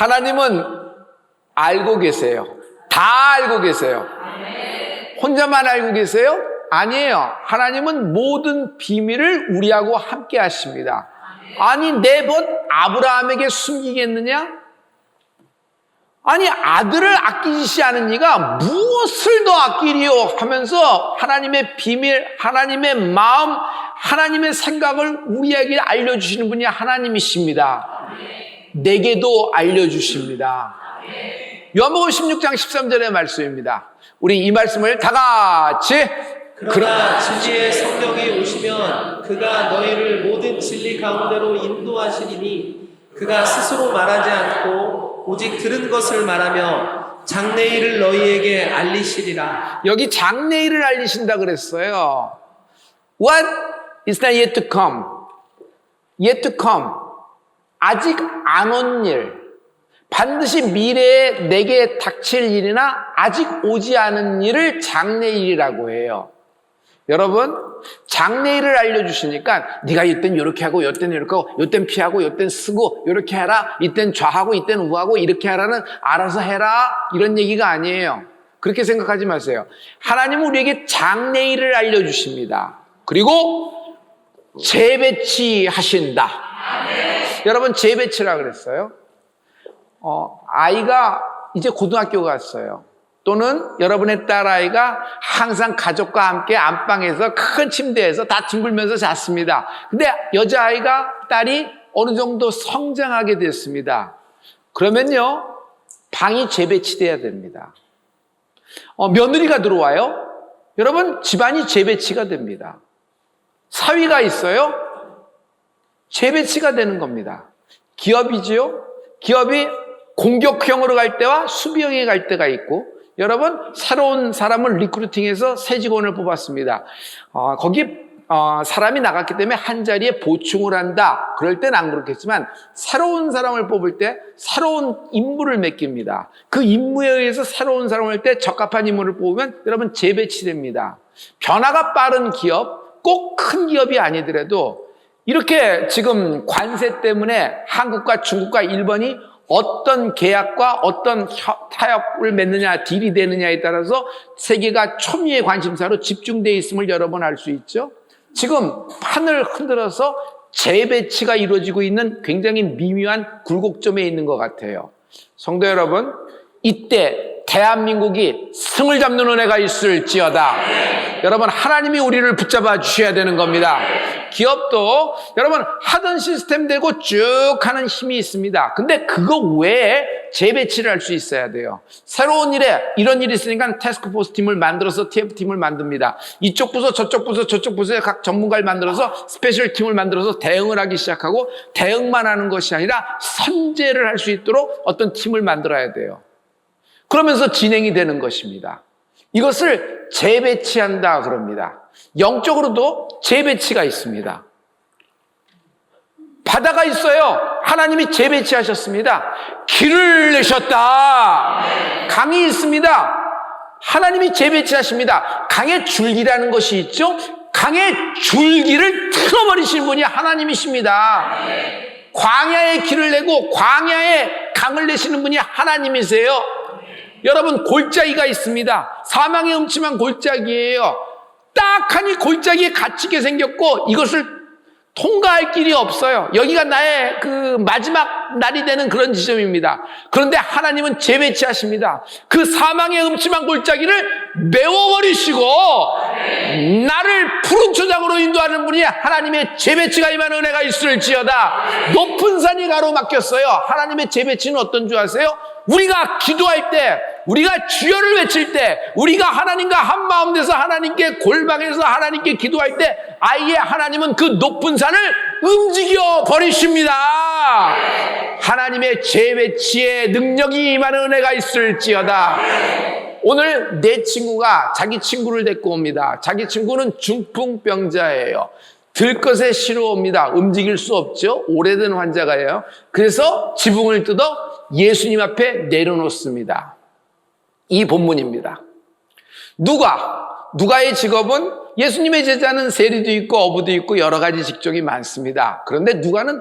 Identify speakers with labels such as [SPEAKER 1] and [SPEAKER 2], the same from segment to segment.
[SPEAKER 1] 하나님은 알고 계세요. 다 알고 계세요. 혼자만 알고 계세요? 아니에요. 하나님은 모든 비밀을 우리하고 함께 하십니다. 아니, 내 벗 아브라함에게 숨기겠느냐? 아니, 아들을 아끼지 않은 이가 무엇을 더 아끼리요? 하면서 하나님의 비밀, 하나님의 마음, 하나님의 생각을 우리에게 알려주시는 분이 하나님이십니다. 내게도 알려주십니다. 요한복음 16장 13절의 말씀입니다. 우리 이 말씀을 다 같이.
[SPEAKER 2] 그러나 진리의 성령이 오시면 그가 너희를 모든 진리 가운데로 인도하시리니 그가 스스로 말하지 않고 오직 들은 것을 말하며 장래일을 너희에게 알리시리라.
[SPEAKER 1] 여기 장래일을 알리신다 그랬어요. What is not yet to come? Yet to come. 아직 안 온 일. 반드시 미래에 내게 닥칠 일이나 아직 오지 않은 일을 장래일이라고 해요. 여러분, 장래일을 알려주시니까 네가 이땐 이렇게 하고 이땐 이렇게 하고 이땐 피하고 이땐 쓰고 이렇게 해라, 이땐 좌하고 이땐 우하고 이렇게 하라는 알아서 해라, 이런 얘기가 아니에요. 그렇게 생각하지 마세요. 하나님은 우리에게 장래일을 알려주십니다. 그리고 재배치하신다. 여러분, 재배치라 그랬어요. 아이가 이제 고등학교 갔어요. 또는 여러분의 딸아이가 항상 가족과 함께 안방에서 큰 침대에서 다 뒹굴면서 잤습니다. 근데 여자아이가, 딸이 어느 정도 성장하게 됐습니다. 그러면요, 방이 재배치돼야 됩니다. 며느리가 들어와요. 여러분, 집안이 재배치가 됩니다. 사위가 있어요. 재배치가 되는 겁니다. 기업이지요. 기업이 공격형으로 갈 때와 수비형에 갈 때가 있고, 여러분, 새로운 사람을 리크루팅해서 새 직원을 뽑았습니다. 거기 사람이 나갔기 때문에 한 자리에 보충을 한다. 그럴 땐 안 그렇겠지만 새로운 사람을 뽑을 때 새로운 임무를 맡깁니다. 그 임무에 의해서 새로운 사람을 할 때 적합한 인물을 뽑으면 여러분 재배치됩니다. 변화가 빠른 기업, 꼭 큰 기업이 아니더라도 이렇게 지금 관세 때문에 한국과 중국과 일본이 어떤 계약과 어떤 타협을 맺느냐, 딜이 되느냐에 따라서 세계가 초미의 관심사로 집중되어 있음을 여러 번 알 수 있죠. 지금 판을 흔들어서 재배치가 이루어지고 있는 굉장히 미묘한 굴곡점에 있는 것 같아요. 성도 여러분, 이때 대한민국이 승을 잡는 은혜가 있을지어다. 여러분, 하나님이 우리를 붙잡아 주셔야 되는 겁니다. 기업도 여러분 하던 시스템 되고 쭉 하는 힘이 있습니다. 근데 그거 외에 재배치를 할 수 있어야 돼요. 새로운 일에 이런 일이 있으니까 태스크포스 팀을 만들어서 TF팀을 만듭니다. 이쪽 부서 저쪽 부서 저쪽 부서에 각 전문가를 만들어서 스페셜 팀을 만들어서 대응을 하기 시작하고, 대응만 하는 것이 아니라 선제를 할 수 있도록 어떤 팀을 만들어야 돼요. 그러면서 진행이 되는 것입니다. 이것을 재배치한다 그럽니다. 영적으로도 재배치가 있습니다. 바다가 있어요. 하나님이 재배치하셨습니다. 길을 내셨다. 강이 있습니다. 하나님이 재배치하십니다. 강의 줄기라는 것이 있죠. 강의 줄기를 틀어버리신 분이 하나님이십니다. 광야에 길을 내고 광야에 강을 내시는 분이 하나님이세요. 여러분, 골짜기가 있습니다. 사망의 음침한 골짜기예요. 딱하니 골짜기에 갇히게 생겼고 이것을 통과할 길이 없어요. 여기가 나의 그 마지막 날이 되는 그런 지점입니다. 그런데 하나님은 재배치하십니다. 그 사망의 음침한 골짜기를 메워버리시고 나를 푸른 초장으로 인도하는 분이 하나님의 재배치가 임하는 은혜가 있을지어다. 높은 산이 가로막혔어요. 하나님의 재배치는 어떤 줄 아세요? 우리가 기도할 때, 우리가 주여를 외칠 때, 우리가 하나님과 한 마음 돼서 하나님께 골방에서 하나님께 기도할 때 아예 하나님은 그 높은 산을 움직여 버리십니다. 하나님의 재배치의 능력이 임하는 은혜가 있을지어다. 오늘 내 친구가 자기 친구를 데리고 옵니다. 자기 친구는 중풍병자예요. 들것에 시려옵니다. 움직일 수 없죠. 오래된 환자가요. 그래서 지붕을 뜯어 예수님 앞에 내려놓습니다. 이 본문입니다. 누가의 직업은, 예수님의 제자는 세리도 있고 어부도 있고 여러 가지 직종이 많습니다. 그런데 누가는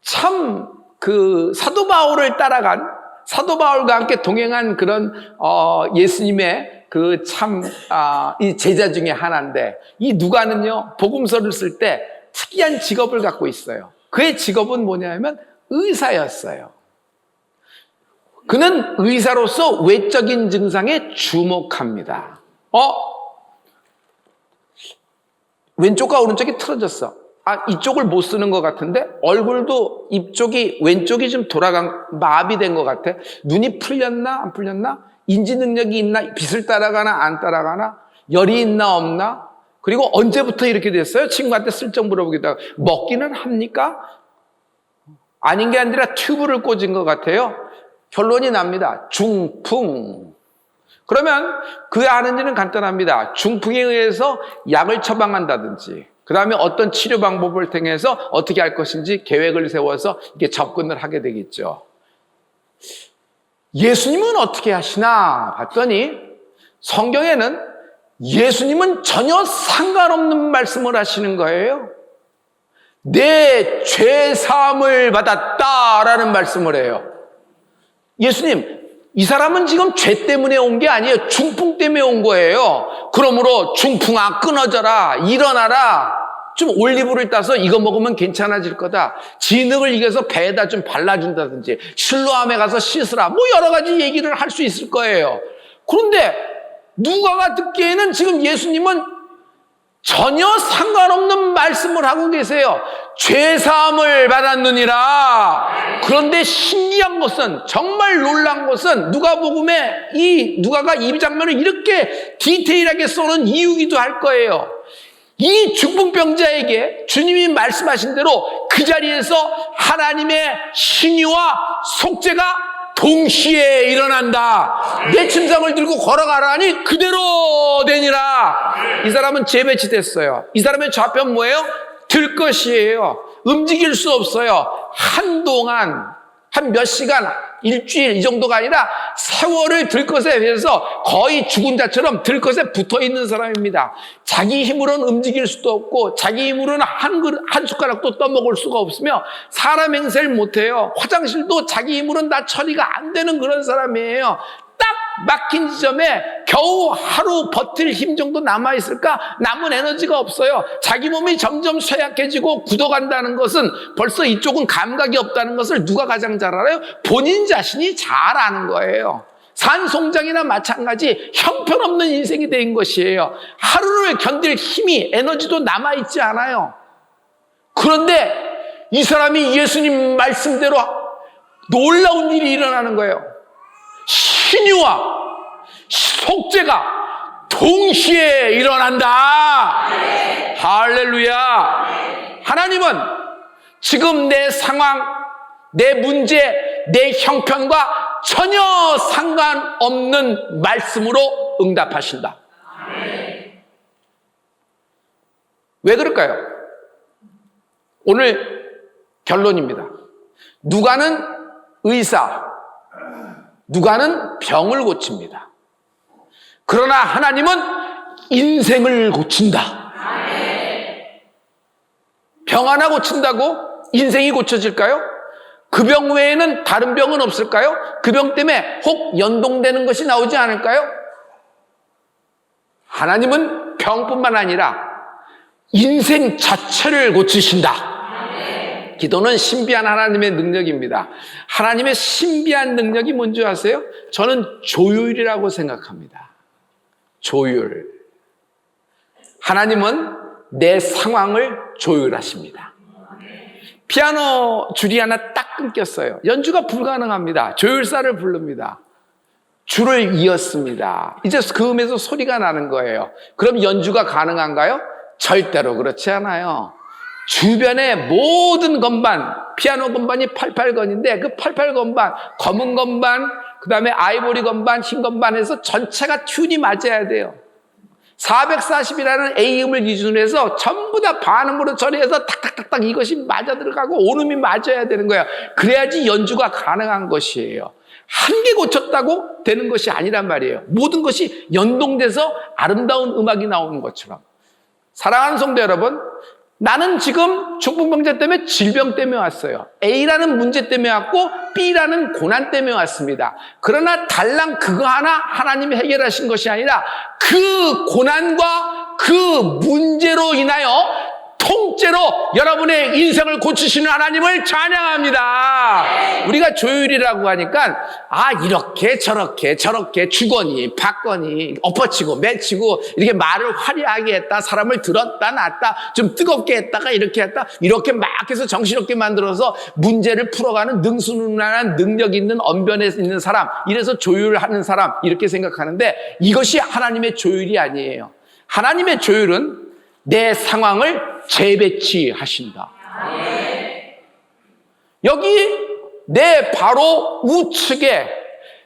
[SPEAKER 1] 참 그 사도 바울을 따라간 사도 바울과 함께 동행한 그런 예수님의 그 참 이 제자 중에 하나인데 이 누가는요 복음서를 쓸 때 특이한 직업을 갖고 있어요. 그의 직업은 뭐냐면 의사였어요. 그는 의사로서 외적인 증상에 주목합니다. 왼쪽과 오른쪽이 틀어졌어. 이쪽을 못 쓰는 것 같은데 얼굴도 이쪽이 왼쪽이 좀 마비된 것 같아. 눈이 풀렸나 안 풀렸나? 인지 능력이 있나? 빛을 따라가나 안 따라가나? 열이 있나 없나? 그리고 언제부터 이렇게 됐어요? 친구한테 슬쩍 물어보기도 하고 먹기는 합니까? 아닌 게 아니라 튜브를 꽂은 것 같아요. 결론이 납니다. 중풍. 그러면 그 하는 일은 간단합니다. 중풍에 의해서 약을 처방한다든지 그 다음에 어떤 치료 방법을 통해서 어떻게 할 것인지 계획을 세워서 이렇게 접근을 하게 되겠죠. 예수님은 어떻게 하시나 봤더니 성경에는 예수님은 전혀 상관없는 말씀을 하시는 거예요. 내 죄 사함을 받았다라는 말씀을 해요. 예수님, 이 사람은 지금 죄 때문에 온 게 아니에요. 중풍 때문에 온 거예요. 그러므로 중풍아 끊어져라, 일어나라. 좀 올리브를 따서 이거 먹으면 괜찮아질 거다. 진흙을 이겨서 배에다 좀 발라준다든지 실로암에 가서 씻으라. 뭐 여러 가지 얘기를 할 수 있을 거예요. 그런데 누가가 듣기에는 지금 예수님은 전혀 상관없는 말씀을 하고 계세요. 죄사함을 받았느니라. 그런데 신기한 것은, 정말 놀란 것은 누가복음에 누가가 이 장면을 이렇게 디테일하게 써놓은 이유기도 할 거예요. 이 중풍병자에게 주님이 말씀하신 대로 그 자리에서 하나님의 신유와 속죄가 동시에 일어난다. 내 침상을 들고 걸어가라니 그대로 되니라. 이 사람은 재배치됐어요. 이 사람의 좌편 뭐예요? 들것이에요. 움직일 수 없어요. 한동안 한 몇 시간, 일주일 이 정도가 아니라 세월을 들것에 비해서 거의 죽은 자처럼 들것에 붙어있는 사람입니다. 자기 힘으로는 움직일 수도 없고 자기 힘으로는 한 숟가락도 떠먹을 수가 없으며 사람 행세를 못해요. 화장실도 자기 힘으로는 다 처리가 안 되는 그런 사람이에요. 딱 막힌 지점에 겨우 하루 버틸 힘 정도 남아있을까? 남은 에너지가 없어요. 자기 몸이 점점 쇠약해지고 굳어간다는 것은 벌써 이쪽은 감각이 없다는 것을 누가 가장 잘 알아요? 본인 자신이 잘 아는 거예요. 산송장이나 마찬가지 형편없는 인생이 된 것이에요. 하루를 견딜 힘이, 에너지도 남아있지 않아요. 그런데 이 사람이 예수님 말씀대로 놀라운 일이 일어나는 거예요. 신유와 속죄가 동시에 일어난다. 네. 할렐루야. 하나님은 지금 내 상황, 내 문제, 내 형편과 전혀 상관없는 말씀으로 응답하신다. 네. 왜 그럴까요? 오늘 결론입니다. 누가는 의사, 누가는 병을 고칩니다. 그러나 하나님은 인생을 고친다. 병 하나 고친다고 인생이 고쳐질까요? 그 병 외에는 다른 병은 없을까요? 그 병 때문에 혹 연동되는 것이 나오지 않을까요? 하나님은 병뿐만 아니라 인생 자체를 고치신다. 기도는 신비한 하나님의 능력입니다. 하나님의 신비한 능력이 뭔지 아세요? 저는 조율이라고 생각합니다. 조율. 하나님은 내 상황을 조율하십니다. 피아노 줄이 하나 딱 끊겼어요. 연주가 불가능합니다. 조율사를 부릅니다. 줄을 이었습니다. 이제 그 음에서 소리가 나는 거예요. 그럼 연주가 가능한가요? 절대로 그렇지 않아요. 주변의 모든 건반, 피아노 건반이 88건인데 그 88건반, 검은 건반, 그 다음에 아이보리 건반, 흰 건반에서 전체가 튠이 맞아야 돼요. 440이라는 A음을 기준으로 해서 전부 다 반음으로 처리해서 탁탁탁탁 이것이 맞아 들어가고 온음이 맞아야 되는 거예요. 그래야지 연주가 가능한 것이에요. 한 개 고쳤다고 되는 것이 아니란 말이에요. 모든 것이 연동돼서 아름다운 음악이 나오는 것처럼. 사랑하는 성도 여러분, 나는 지금 중풍병자 때문에 질병 때문에 왔어요. A라는 문제 때문에 왔고 B라는 고난 때문에 왔습니다. 그러나 달랑 그거 하나 하나님이 해결하신 것이 아니라 그 고난과 그 문제로 인하여 통째로 여러분의 인생을 고치시는 하나님을 찬양합니다. 우리가 조율이라고 하니까 이렇게 저렇게 주거니 받거니 엎어치고 매치고 이렇게 말을 화려하게 했다, 사람을 들었다 놨다, 좀 뜨겁게 했다가 이렇게 했다, 이렇게 막 해서 정신없게 만들어서 문제를 풀어가는 능수능란한 능력 있는 언변에 있는 사람, 이래서 조율하는 사람 이렇게 생각하는데 이것이 하나님의 조율이 아니에요. 하나님의 조율은 내 상황을 재배치하신다. 여기 내 바로 우측에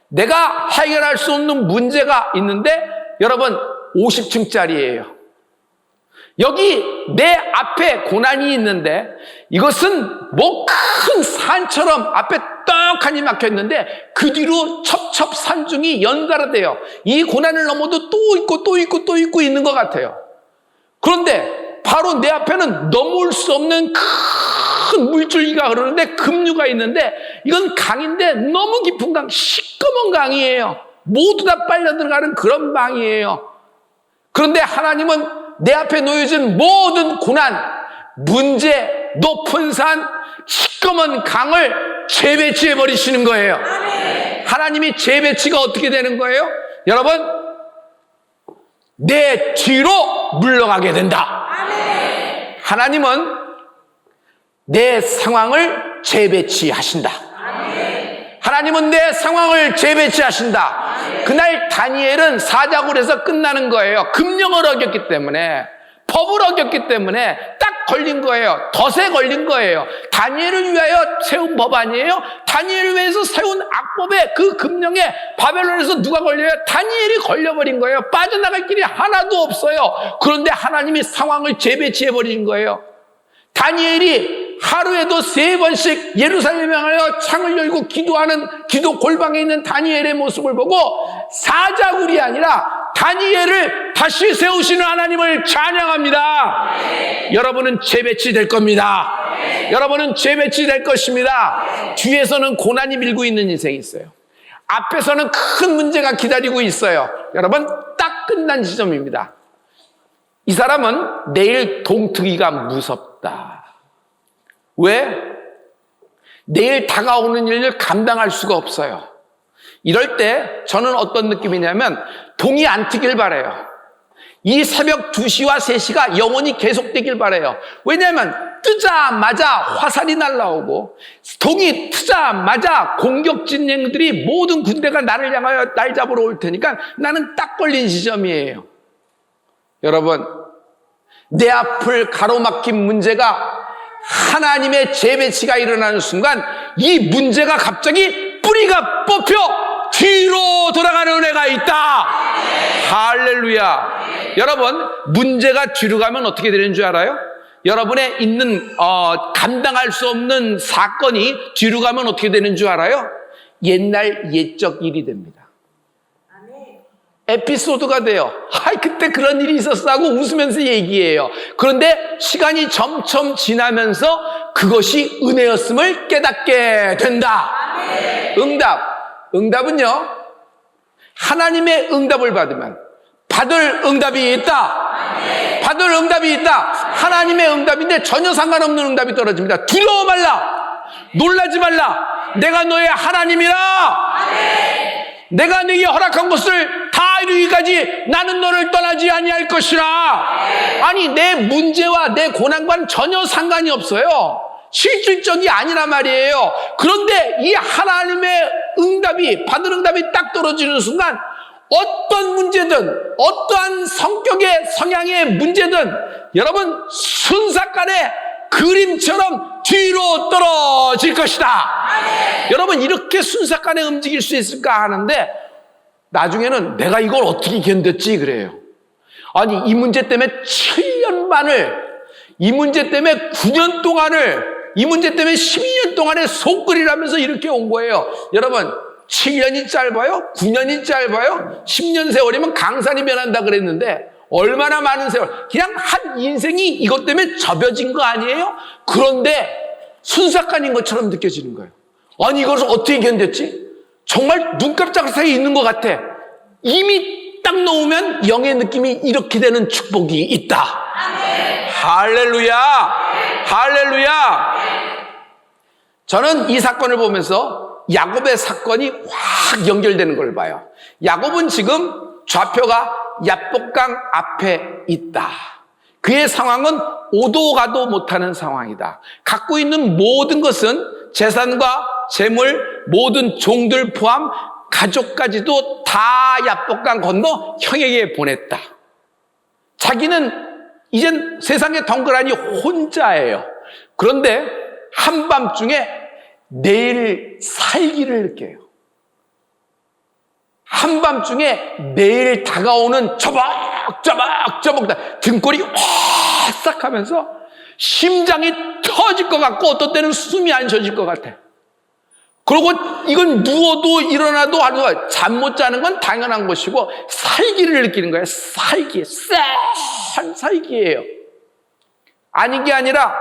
[SPEAKER 1] 내가 해결할 수 없는 문제가 있는데 여러분 50층짜리예요. 여기 내 앞에 고난이 있는데 이것은 뭐 큰 산처럼 앞에 떡하니 막혀 있는데 그 뒤로 첩첩산중이 연달아 돼요. 이 고난을 넘어도 또 있고 있는 것 같아요. 그런데 바로 내 앞에는 넘어올 수 없는 큰 물줄기가 흐르는데 급류가 있는데 이건 강인데 너무 깊은 강, 시꺼먼 강이에요. 모두 다 빨려 들어가는 그런 방이에요. 그런데 하나님은 내 앞에 놓여진 모든 고난, 문제, 높은 산, 시꺼먼 강을 재배치해 버리시는 거예요. 하나님이 재배치가 어떻게 되는 거예요? 여러분, 내 뒤로 물러가게 된다. 하나님은 내 상황을 재배치하신다. 하나님은 내 상황을 재배치하신다. 그날 다니엘은 사자굴에서 끝나는 거예요. 금령을 어겼기 때문에, 법을 어겼기 때문에 딱 걸린 거예요. 덫에 걸린 거예요. 다니엘을 위하여 세운 법 아니에요? 다니엘을 위해서 세운 악법에 그 금령에 바벨론에서 누가 걸려요? 다니엘이 걸려버린 거예요. 빠져나갈 길이 하나도 없어요. 그런데 하나님이 상황을 재배치해버린 거예요. 다니엘이 하루에도 3번씩 예루살렘에 향하여 창을 열고 기도하는 기도 골방에 있는 다니엘의 모습을 보고 사자굴이 아니라 다니엘을 다시 세우시는 하나님을 찬양합니다. 여러분은 재배치될 겁니다. 여러분은 재배치될 것입니다. 뒤에서는 고난이 밀고 있는 인생이 있어요. 앞에서는 큰 문제가 기다리고 있어요. 여러분, 딱 끝난 지점입니다. 이 사람은 내일 동트기가 무섭다. 왜? 내일 다가오는 일을 감당할 수가 없어요. 이럴 때 저는 어떤 느낌이냐면 동이 안 트길 바라요. 이 새벽 2시와 3시가 영원히 계속되길 바라요. 왜냐하면 뜨자마자 화살이 날라오고 동이 트자마자 공격 진행들이 모든 군대가 나를 향하여 날 잡으러 올 테니까 나는 딱 걸린 지점이에요. 여러분, 내 앞을 가로막힌 문제가 하나님의 재배치가 일어나는 순간 이 문제가 갑자기 뿌리가 뽑혀 뒤로 돌아가는 은혜가 있다. 할렐루야. 여러분, 문제가 뒤로 가면 어떻게 되는 줄 알아요? 여러분의 있는 감당할 수 없는 사건이 뒤로 가면 어떻게 되는 줄 알아요? 옛날 옛적 일이 됩니다. 에피소드가 돼요. 그때 그런 일이 있었어 하고 웃으면서 얘기해요. 그런데 시간이 점점 지나면서 그것이 은혜였음을 깨닫게 된다. 응답은요, 하나님의 응답을 받으면 받을 응답이 있다. 받을 응답이 있다. 하나님의 응답인데 전혀 상관없는 응답이 떨어집니다. 두려워 말라. 놀라지 말라. 내가 너의 하나님이라. 내가 네게 허락한 것을 다 이루기까지 나는 너를 떠나지 아니할 것이라. 아니, 내 문제와 내 고난과는 전혀 상관이 없어요. 실질적이 아니란 말이에요. 그런데 이 하나님의 응답이, 받은 응답이 딱 떨어지는 순간 어떤 문제든, 어떠한 성격의 성향의 문제든 여러분 순삭간에 그림처럼 뒤로 떨어질 것이다. 여러분, 이렇게 순삭간에 움직일 수 있을까 하는데 나중에는 내가 이걸 어떻게 견뎠지 그래요. 아니, 이 문제 때문에 7년 반을, 이 문제 때문에 9년 동안을, 이 문제 때문에 12년 동안에 속끓이라면서 이렇게 온 거예요. 여러분, 7년이 짧아요? 9년이 짧아요? 10년 세월이면 강산이 변한다 그랬는데 얼마나 많은 세월, 그냥 한 인생이 이것 때문에 접여진 거 아니에요? 그런데 순삭간인 것처럼 느껴지는 거예요. 아니, 이것을 어떻게 견뎠지? 정말 눈깜짝 사이에 있는 것 같아. 이미 딱 놓으면 영의 느낌이 이렇게 되는 축복이 있다. 할렐루야! 할렐루야! 저는 이 사건을 보면서 야곱의 사건이 확 연결되는 걸 봐요. 야곱은 지금 좌표가 야복강 앞에 있다. 그의 상황은 오도 가도 못하는 상황이다. 갖고 있는 모든 것은 재산과 재물, 모든 종들 포함 가족까지도 다 야복강 건너 형에게 보냈다. 자기는 이젠 세상에 덩그러니 혼자예요. 그런데 한밤중에 내일 살기를 느껴요. 한밤중에 내일 다가오는 저벅저벅 등골이 화싹 하면서 심장이 터질 것 같고 어떤 때는 숨이 안 쉬어질 것 같아. 그리고 이건 누워도 일어나도 하루 잠 못 자는 건 당연한 것이고 살기를 느끼는 거예요. 살기, 쎄한 살기예요. 아닌 게 아니라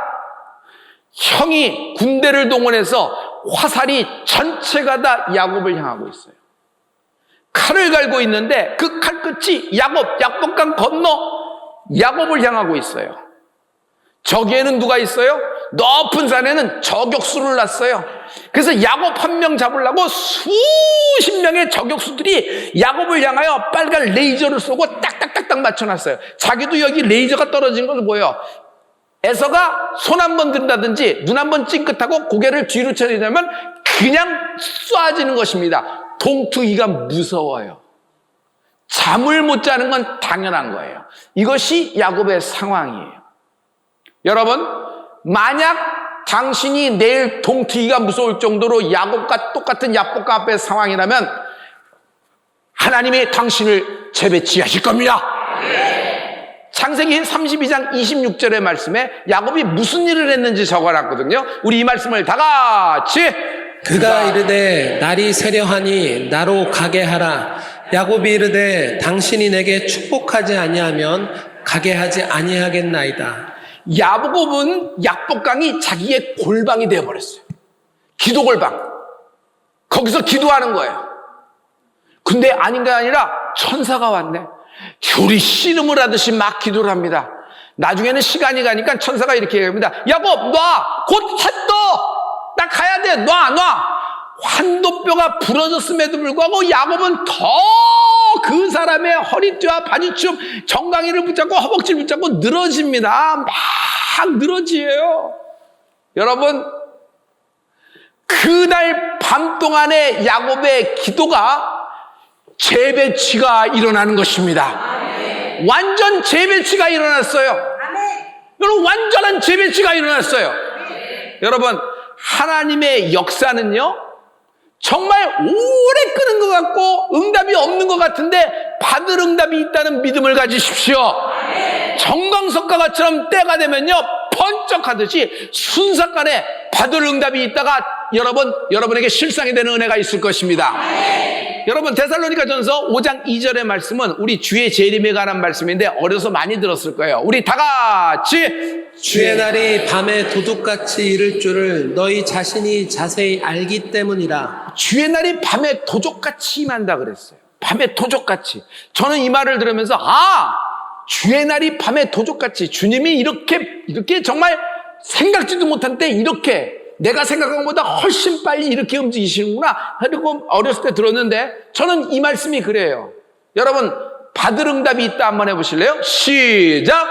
[SPEAKER 1] 형이 군대를 동원해서 화살이 전체가 다 야곱을 향하고 있어요. 칼을 갈고 있는데 그 칼끝이 야복강 건너 야곱을 향하고 있어요. 저기에는 누가 있어요? 높은 산에는 저격수를 놨어요. 그래서 야곱 한 명 잡으려고 수십 명의 저격수들이 야곱을 향하여 빨간 레이저를 쏘고 딱딱딱딱 맞춰놨어요. 자기도 여기 레이저가 떨어진 것을 보여. 에서가 손 한 번 든다든지 눈 한 번 찡긋하고 고개를 뒤로 쳐내려면 그냥 쏴지는 것입니다. 동투기가 무서워요. 잠을 못 자는 건 당연한 거예요. 이것이 야곱의 상황이에요. 여러분, 만약 당신이 내일 동투기가 무서울 정도로 야곱과 똑같은 야복강 앞의 상황이라면 하나님이 당신을 재배치하실 겁니다. 창세기 32장 26절의 말씀에 야곱이 무슨 일을 했는지 적어놨거든요. 우리 이 말씀을 다 같이.
[SPEAKER 2] 그가 이르되 날이 세려하니 나로 가게 하라. 야곱이 이르되 당신이 내게 축복하지 아니하면 가게 하지 아니하겠나이다.
[SPEAKER 1] 야곱은 야복강이 자기의 골방이 되어버렸어요. 기도 골방. 거기서 기도하는 거예요. 근데 아닌가 아니라 천사가 왔네. 귤이 씨름을 하듯이 막 기도를 합니다. 나중에는 시간이 가니까 천사가 이렇게 얘기합니다. 야곱, 놔! 곧 해 떠! 나 가야 돼! 놔! 환도뼈가 부러졌음에도 불구하고 야곱은 더 그 사람의 허리띠와 바지춤, 정강이를 붙잡고 허벅지를 붙잡고 늘어집니다. 막 늘어지예요. 여러분, 그날 밤 동안의 야곱의 기도가 재배치가 일어나는 것입니다. 완전 재배치가 일어났어요. 여러분, 완전한 재배치가 일어났어요. 여러분, 하나님의 역사는요, 정말 오래 끄는 것 같고 응답이 없는 것 같은데 받을 응답이 있다는 믿음을 가지십시오. 정광석가처럼 때가 되면요, 번쩍하듯이 순삭간에 받을 응답이 있다가 여러분에게 실상이 되는 은혜가 있을 것입니다. 여러분, 데살로니가전서 5장 2절의 말씀은 우리 주의 재림에 관한 말씀인데 어려서 많이 들었을 거예요. 우리 다 같이.
[SPEAKER 2] 주의 날이 밤에 도둑같이 이를 줄을 너희 자신이 자세히 알기 때문이라.
[SPEAKER 1] 주의 날이 밤에 도적같이 임한다 그랬어요. 밤에 도적같이. 저는 이 말을 들으면서 주의 날이 밤에 도적같이, 주님이 이렇게 정말 생각지도 못한 때 이렇게 내가 생각한 것보다 훨씬 빨리 이렇게 움직이시는구나 하고 어렸을 때 들었는데, 저는 이 말씀이 그래요. 여러분, 받을 응답이 있다 한번 해보실래요? 시작!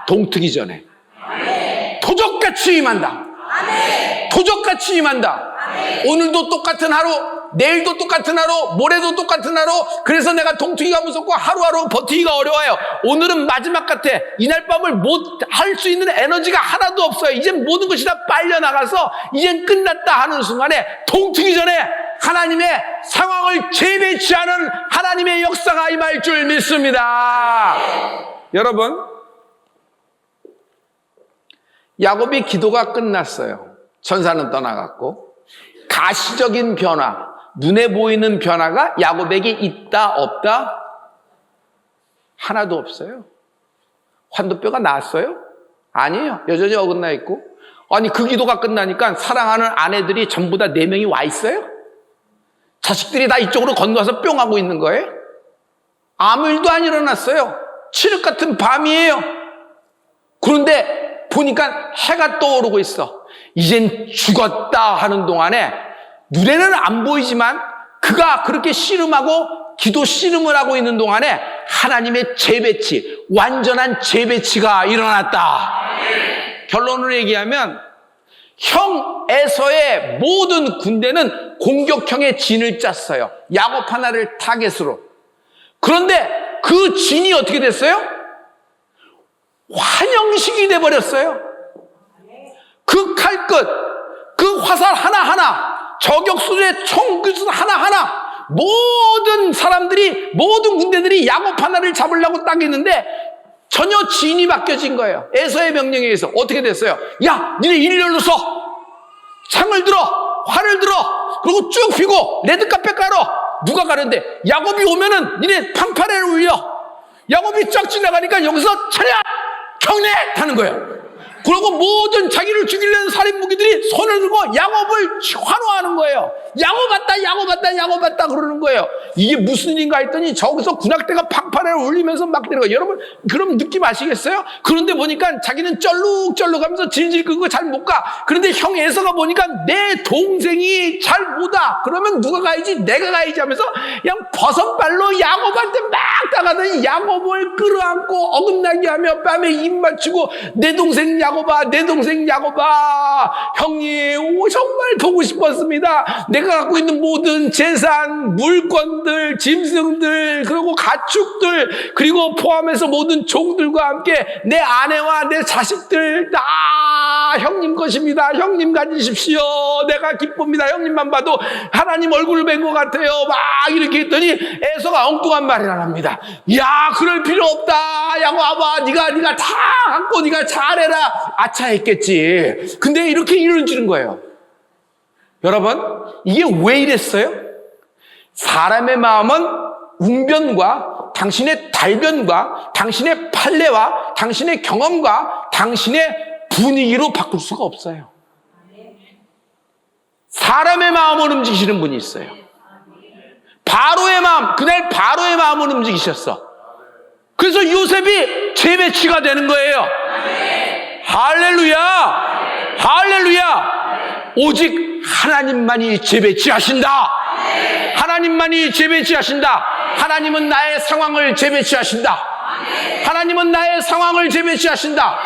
[SPEAKER 1] 동트기 전에 도적같이 임한다. 도적같이 임한다. 오늘도 똑같은 하루, 내일도 똑같은 하루, 모레도 똑같은 하루. 그래서 내가 동트기가 무섭고 하루하루 버티기가 어려워요. 오늘은 마지막 같아. 이날 밤을 못 할 수 있는 에너지가 하나도 없어요. 이젠 모든 것이 다 빨려나가서 이젠 끝났다 하는 순간에 동트기 전에 하나님의 상황을 재배치하는 하나님의 역사가 임할 줄 믿습니다. 여러분, 야곱이 기도가 끝났어요. 천사는 떠나갔고 가시적인 변화, 눈에 보이는 변화가 야곱에게 있다 없다? 하나도 없어요. 환도뼈가 나았어요? 아니에요. 여전히 어긋나 있고. 아니, 그 기도가 끝나니까 사랑하는 아내들이 전부 다 4명이 와 있어요? 자식들이 다 이쪽으로 건너와서 뿅 하고 있는 거예요? 아무 일도 안 일어났어요. 칠흑 같은 밤이에요. 그런데 보니까 해가 떠오르고 있어. 이젠 죽었다 하는 동안에 눈에는 안 보이지만 그가 그렇게 씨름하고 기도 씨름을 하고 있는 동안에 하나님의 재배치, 완전한 재배치가 일어났다. 결론을 얘기하면 형 에서의 모든 군대는 공격형의 진을 짰어요. 야곱 하나를 타겟으로. 그런데 그 진이 어떻게 됐어요? 환영식이 돼버렸어요. 그 칼끝, 그 화살 하나하나, 저격수의 총구수 하나하나, 모든 사람들이, 모든 군대들이 야곱 하나를 잡으려고 딱 했는데 전혀 진이 바뀌어진 거예요. 에서의 명령에 의해서. 어떻게 됐어요? 야, 니네 일렬로 서! 창을 들어! 활을 들어! 그리고 쭉 펴고 레드카펫 깔어! 누가 가는데? 야곱이 오면은 니네 팡파레를 울려! 야곱이 쫙 지나가니까 여기서 차렷! 경례! 하는 거예요. 그리고 모든 자기를 죽이려는 살인 무기들이 손을 들고 야곱을 환호하는 거예요. 야곱 왔다, 야곱 왔다, 야곱 왔다 그러는 거예요. 이게 무슨 일인가 했더니 저기서 군악대가 팡파레를 울리면서 막 되는 거예요. 여러분, 그럼 느낌 아시겠어요? 그런데 보니까 자기는 쩔룩쩔룩하면서 질질 끄고 잘 못 가. 그런데 형 에서가 보니까 내 동생이 잘 못 와. 그러면 누가 가야지? 내가 가야지 하면서 그냥 버선발로 야곱한테 막 나가더니 야곱을 끌어안고 어긋나게 하며 뺨에 입 맞추고 내 동생 야곱아, 내 동생 야곱아, 형님 정말 보고 싶었습니다. 내가 갖고 있는 모든 재산, 물건들, 짐승들, 그리고 가축들, 그리고 포함해서 모든 종들과 함께 내 아내와 내 자식들 다 형님 것입니다. 형님 가지십시오. 내가 기쁩니다. 형님만 봐도 하나님 얼굴을 뵌 것 같아요. 막 이렇게 했더니 에서가 엉뚱한 말을 합니다. 야, 그럴 필요 없다. 야곱아, 네가 다 갖고 네가 잘해라. 아차 했겠지. 근데 이렇게 일을 지는 거예요. 여러분, 이게 왜 이랬어요? 사람의 마음은 웅변과 당신의 달변과 당신의 판례와 당신의 경험과 당신의 분위기로 바꿀 수가 없어요. 사람의 마음을 움직이시는 분이 있어요. 바로의 마음, 그날 바로의 마음을 움직이셨어. 그래서 요셉이 재배치가 되는 거예요. 할렐루야! 할렐루야! 오직 하나님만이 재배치하신다. 하나님만이 재배치하신다. 하나님은 나의 상황을 재배치하신다. 하나님은 나의 상황을 재배치하신다.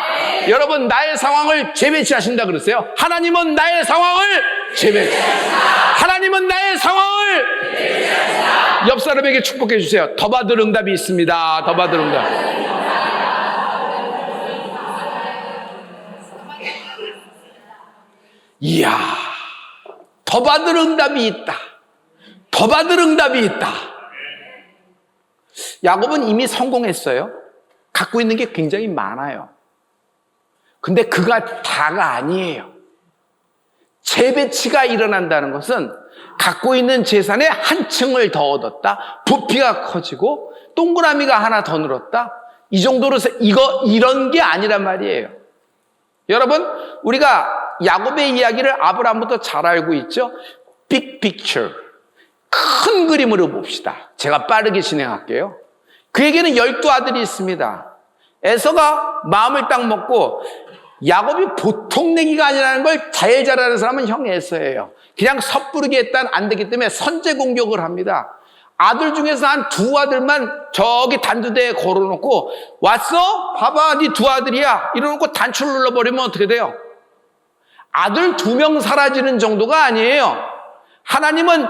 [SPEAKER 1] 여러분, 나의 상황을 재배치하신다 그랬어요. 하나님은 나의 상황을 재배치하신다. 하나님은 나의 상황을 재배치하신다. 옆 사람에게 축복해 주세요. 더 받을 응답이 있습니다. 더 받을 응답. 이야, 더 받을 응답이 있다. 더 받을 응답이 있다. 야곱은 이미 성공했어요. 갖고 있는 게 굉장히 많아요. 근데 그가 다가 아니에요. 재배치가 일어난다는 것은 갖고 있는 재산의 한 층을 더 얻었다. 부피가 커지고 동그라미가 하나 더 늘었다. 이 정도로 이런 게 아니란 말이에요. 여러분, 우리가 야곱의 이야기를 아브라함부터 잘 알고 있죠? 빅 픽처, 큰 그림으로 봅시다. 제가 빠르게 진행할게요. 그에게는 12아들이 있습니다. 에서가 마음을 딱 먹고 야곱이 보통 내기가 아니라는 걸 제일 잘 아는 사람은 형 에서예요. 그냥 섣부르게 했다는 안 되기 때문에 선제 공격을 합니다. 아들 중에서 한 2아들만 저기 단두대에 걸어놓고 왔어? 봐봐, 네 2아들이야. 이러놓고 단추를 눌러버리면 어떻게 돼요? 아들 2명 사라지는 정도가 아니에요. 하나님은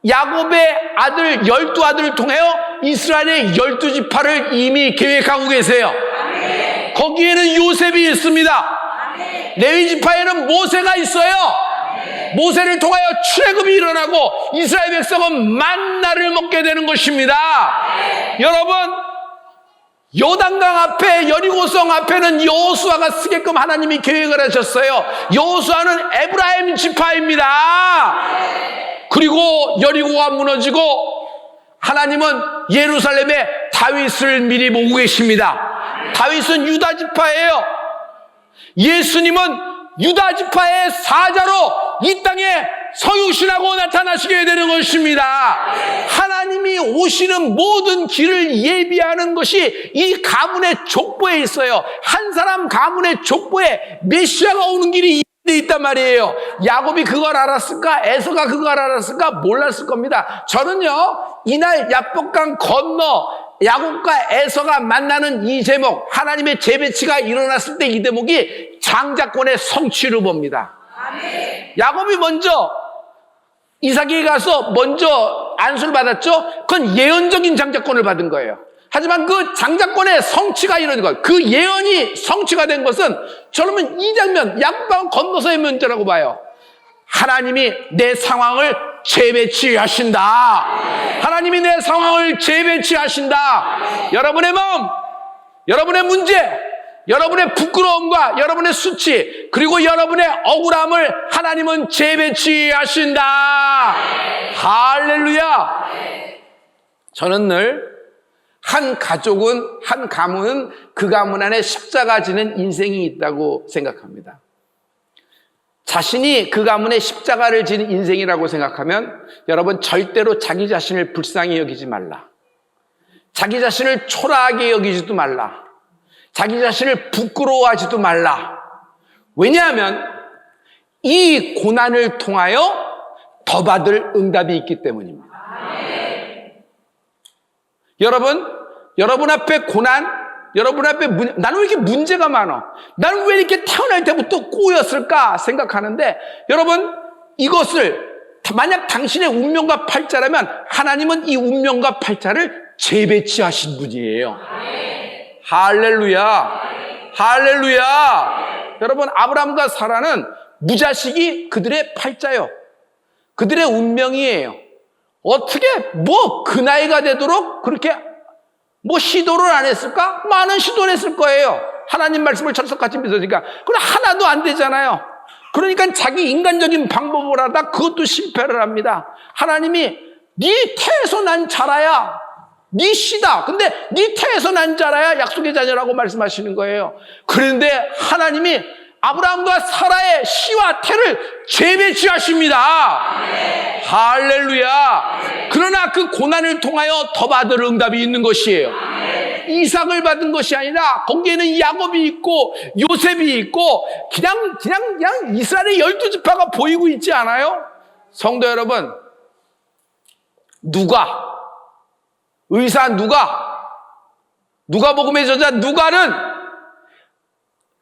[SPEAKER 1] 야곱의 아들 12아들을 통하여 이스라엘의 12지파를 이미 계획하고 계세요. 아멘. 거기에는 요셉이 있습니다. 아멘. 레위지파에는 모세가 있어요. 아멘. 모세를 통하여 출애굽이 일어나고 이스라엘 백성은 만나를 먹게 되는 것입니다. 아멘. 여러분, 요단강 앞에 여리고성 앞에는 여호수아가 쓰게끔 하나님이 계획을 하셨어요. 여호수아는 에브라임 지파입니다. 그리고 여리고가 무너지고 하나님은 예루살렘에 다윗을 미리 모으고 계십니다. 다윗은 유다 지파예요. 예수님은 유다 지파의 사자로 이 땅에 서유신하고 나타나시게 되는 것입니다. 하나님이 오시는 모든 길을 예비하는 것이 이 가문의 족보에 있어요. 한 사람 가문의 족보에 메시아가 오는 길이 있단 말이에요. 야곱이 그걸 알았을까? 에서가 그걸 알았을까? 몰랐을 겁니다. 저는요, 이날 야복강 건너 야곱과 에서가 만나는 이 제목, 하나님의 재배치가 일어났을 때 이 대목이 장자권의 성취를 봅니다. 야곱이 먼저 이삭에게 가서 먼저 안수를 받았죠. 그건 예언적인 장자권을 받은 거예요. 하지만 그 장자권의 성취가 이루어진 것, 그 예언이 성취가 된 것은 저는 이 장면, 야곱강 건너서의 문제라고 봐요. 하나님이 내 상황을 재배치하신다. 하나님이 내 상황을 재배치하신다. 여러분의 마음, 여러분의 문제, 여러분의 부끄러움과 여러분의 수치, 그리고 여러분의 억울함을 하나님은 재배치하신다. 할렐루야. 저는 늘 한 가족은, 한 가문은 그 가문 안에 십자가 지는 인생이 있다고 생각합니다. 자신이 그 가문에 십자가를 지는 인생이라고 생각하면 여러분 절대로 자기 자신을 불쌍히 여기지 말라. 자기 자신을 초라하게 여기지도 말라. 자기 자신을 부끄러워하지도 말라. 왜냐하면 이 고난을 통하여 더 받을 응답이 있기 때문입니다. 여러분 앞에 고난, 여러분 앞에 나는 왜 이렇게 문제가 많아? 나는 왜 이렇게 태어날 때부터 꼬였을까 생각하는데, 여러분, 이것을 만약 당신의 운명과 팔자라면 하나님은 이 운명과 팔자를 재배치하신 분이에요. 할렐루야. 할렐루야. 여러분, 아브라함과 사라는 무자식이 그들의 팔자요. 그들의 운명이에요. 어떻게 그 나이가 되도록 그렇게 시도를 안 했을까? 많은 시도를 했을 거예요. 하나님 말씀을 철석같이 믿으니까. 그럼 하나도 안 되잖아요. 그러니까 자기 인간적인 방법을 하다 그것도 실패를 합니다. 하나님이 네 태에서 난 자라야 네 씨다. 근데 네 태에서 난 자라야 약속의 자녀라고 말씀하시는 거예요. 그런데 하나님이 아브라함과 사라의 씨와 태를 재배치하십니다. 할렐루야. 그러나 그 고난을 통하여 더 받을 응답이 있는 것이에요. 이삭을 받은 것이 아니라 거기에는 야곱이 있고 요셉이 있고 그냥 이스라엘의 12지파가 보이고 있지 않아요? 성도 여러분, 누가복음의 저자 누가는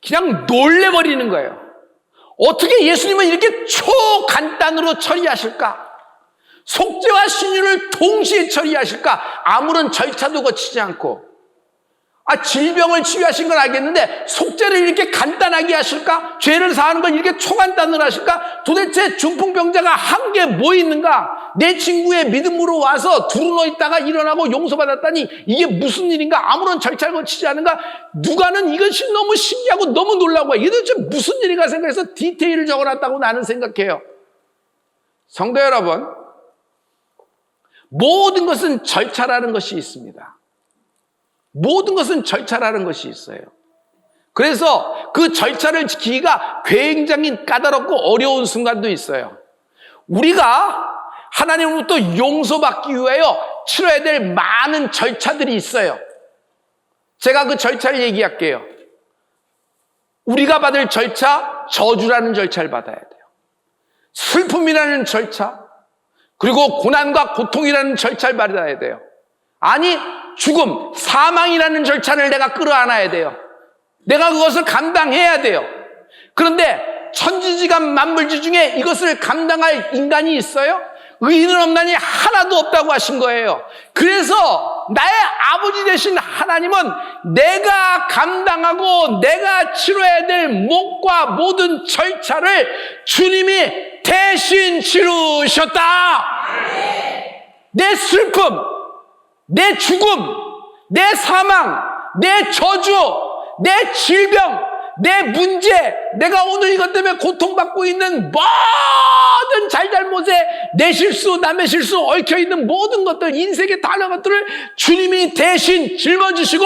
[SPEAKER 1] 그냥 놀래버리는 거예요. 어떻게 예수님은 이렇게 초간단으로 처리하실까? 속죄와 신유를 동시에 처리하실까? 아무런 절차도 거치지 않고. 질병을 치유하신 건 알겠는데 속죄를 이렇게 간단하게 하실까? 죄를 사하는 건 이렇게 초간단으로 하실까? 도대체 중풍병자가 한 게 뭐 있는가? 내 친구의 믿음으로 와서 두루누워 있다가 일어나고 용서받았다니 이게 무슨 일인가? 아무런 절차를 거치지 않은가? 누가는 이것이 너무 신기하고 너무 놀라고 이게 도대체 무슨 일인가 생각해서 디테일을 적어놨다고 나는 생각해요. 성도 여러분, 모든 것은 절차라는 것이 있습니다. 모든 것은 절차라는 것이 있어요. 그래서 그 절차를 지키기가 굉장히 까다롭고 어려운 순간도 있어요. 우리가 하나님으로부터 용서받기 위하여 치러야 될 많은 절차들이 있어요. 제가 그 절차를 얘기할게요. 우리가 받을 절차, 저주라는 절차를 받아야 돼요. 슬픔이라는 절차, 그리고 고난과 고통이라는 절차를 받아야 돼요. 아니, 죽음, 사망이라는 절차를 내가 끌어안아야 돼요. 내가 그것을 감당해야 돼요. 그런데 천지지간 만물지 중에 이것을 감당할 인간이 있어요? 의인은 없나니 하나도 없다고 하신 거예요. 그래서 나의 아버지 되신 하나님은 내가 감당하고 내가 치러야 될 몫과 모든 절차를 주님이 대신 치르셨다. 내 슬픔, 내 죽음, 내 사망, 내 저주, 내 질병, 내 문제, 내가 오늘 이것 때문에 고통받고 있는 모든 잘잘못 잘못에 내 실수, 남의 실수, 얽혀있는 모든 것들, 인생의 다양한 것들을 주님이 대신 짊어지시고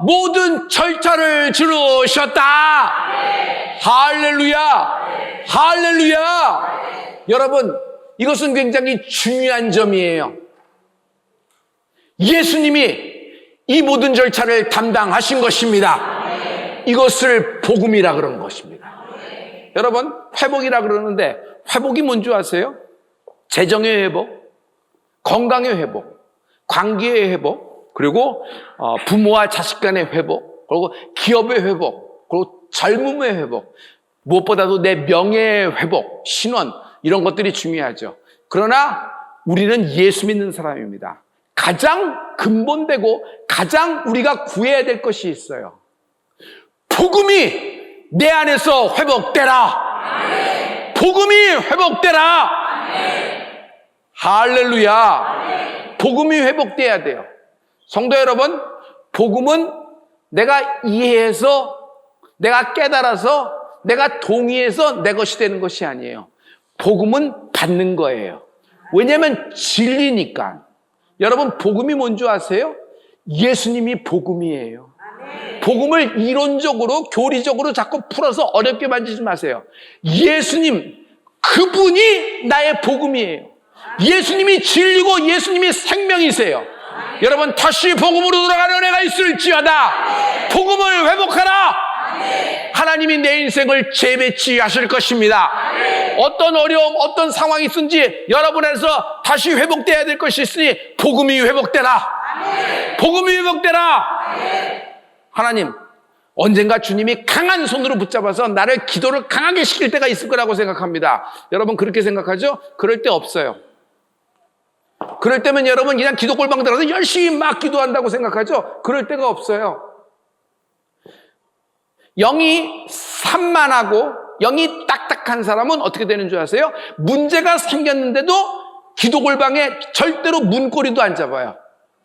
[SPEAKER 1] 모든 절차를 치르셨다. 할렐루야. 할렐루야. 여러분, 이것은 굉장히 중요한 점이에요. 예수님이 이 모든 절차를 담당하신 것입니다. 이것을 복음이라 그런 것입니다. 여러분, 회복이라 그러는데 회복이 뭔지 아세요? 재정의 회복, 건강의 회복, 관계의 회복, 그리고 부모와 자식 간의 회복, 그리고 기업의 회복, 그리고 젊음의 회복, 무엇보다도 내 명예의 회복, 신원, 이런 것들이 중요하죠. 그러나 우리는 예수 믿는 사람입니다. 가장 근본되고 가장 우리가 구해야 될 것이 있어요. 복음이 내 안에서 회복되라. 복음이 회복되라. 할렐루야. 복음이 회복돼야 돼요. 성도 여러분, 복음은 내가 이해해서, 내가 깨달아서, 내가 동의해서 내 것이 되는 것이 아니에요. 복음은 받는 거예요. 왜냐하면 진리니까. 여러분, 복음이 뭔지 아세요? 예수님이 복음이에요. 복음을 이론적으로, 교리적으로 자꾸 풀어서 어렵게 만지지 마세요. 예수님, 그분이 나의 복음이에요. 예수님이 진리고 예수님이 생명이세요. 여러분, 다시 복음으로 돌아가는 은혜가 있을지어다. 복음을 회복하라. 하나님이 내 인생을 재배치하실 것입니다. 어떤 어려움, 어떤 상황이 있든지 여러분 안에서 다시 회복돼야 될 것이 있으니 복음이 회복되라. 복음이 회복되라. 하나님, 언젠가 주님이 강한 손으로 붙잡아서 나를 기도를 강하게 시킬 때가 있을 거라고 생각합니다. 여러분 그렇게 생각하죠? 그럴 때 없어요. 그럴 때면 여러분 그냥 기도 골방 들어가서 열심히 막 기도한다고 생각하죠? 그럴 때가 없어요. 영이 산만하고 영이 딱딱한 사람은 어떻게 되는 줄 아세요? 문제가 생겼는데도 기도 골방에 절대로 문고리도 안 잡아요.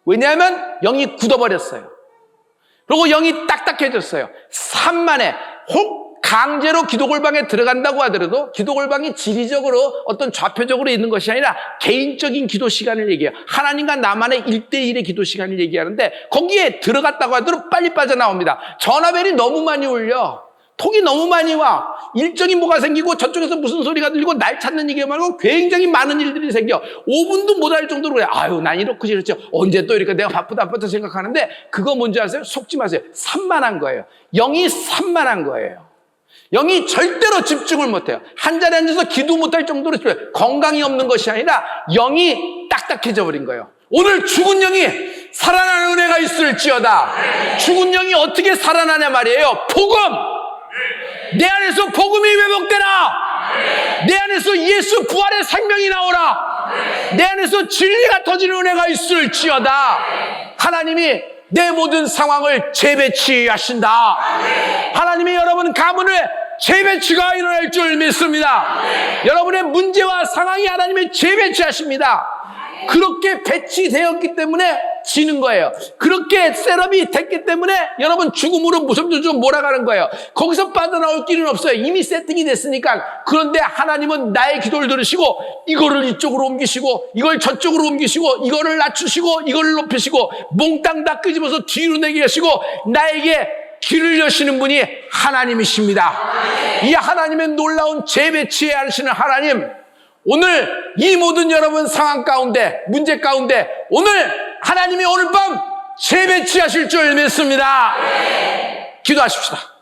[SPEAKER 1] 왜냐하면 영이 굳어버렸어요. 그리고 영이 딱딱해졌어요. 산만해. 혹 강제로 기도 골방에 들어간다고 하더라도 기도 골방이 지리적으로 어떤 좌표적으로 있는 것이 아니라 개인적인 기도 시간을 얘기해요. 하나님과 나만의 1대1의 기도 시간을 얘기하는데 거기에 들어갔다고 하더라도 빨리 빠져나옵니다. 전화벨이 너무 많이 울려. 톡이 너무 많이 와. 일정이 뭐가 생기고 저쪽에서 무슨 소리가 들리고 날 찾는 얘기 말고 굉장히 많은 일들이 생겨. 5분도 못 할 정도로 그래. 아유, 난 이렇고 저렇죠. 언제 또 이렇게 내가 바쁘다 생각하는데 그거 뭔지 아세요? 속지 마세요. 산만한 거예요. 영이 산만한 거예요. 영이 절대로 집중을 못해요. 한 자리에 앉아서 기도 못할 정도로 건강이 없는 것이 아니라 영이 딱딱해져 버린 거예요. 오늘 죽은 영이 살아나는 은혜가 있을지어다. 죽은 영이 어떻게 살아나냐 말이에요. 복음! 내 안에서 복음이 회복되라. 내 안에서 예수 부활의 생명이 나오라. 내 안에서 진리가 터지는 은혜가 있을지어다. 하나님이 내 모든 상황을 재배치하신다. 하나님이 여러분 가문에 재배치가 일어날 줄 믿습니다. 여러분의 문제와 상황이 하나님이 재배치하십니다. 그렇게 배치되었기 때문에 지는 거예요. 그렇게 셋업이 됐기 때문에 여러분 죽음으로 무섬좀 몰아가는 거예요. 거기서 빠져나올 길은 없어요. 이미 세팅이 됐으니까. 그런데 하나님은 나의 기도를 들으시고 이거를 이쪽으로 옮기시고 이걸 저쪽으로 옮기시고 이거를 낮추시고 이거를 높이시고 몽땅 다 끄집어서 뒤로 내게 하시고 나에게 길을 여시는 분이 하나님이십니다. 이 하나님의 놀라운 재배치에 하시는 하나님, 오늘 이 모든 여러분 상황 가운데, 문제 가운데 오늘 하나님이 오늘 밤 재배치하실 줄 믿습니다. 기도하십시다.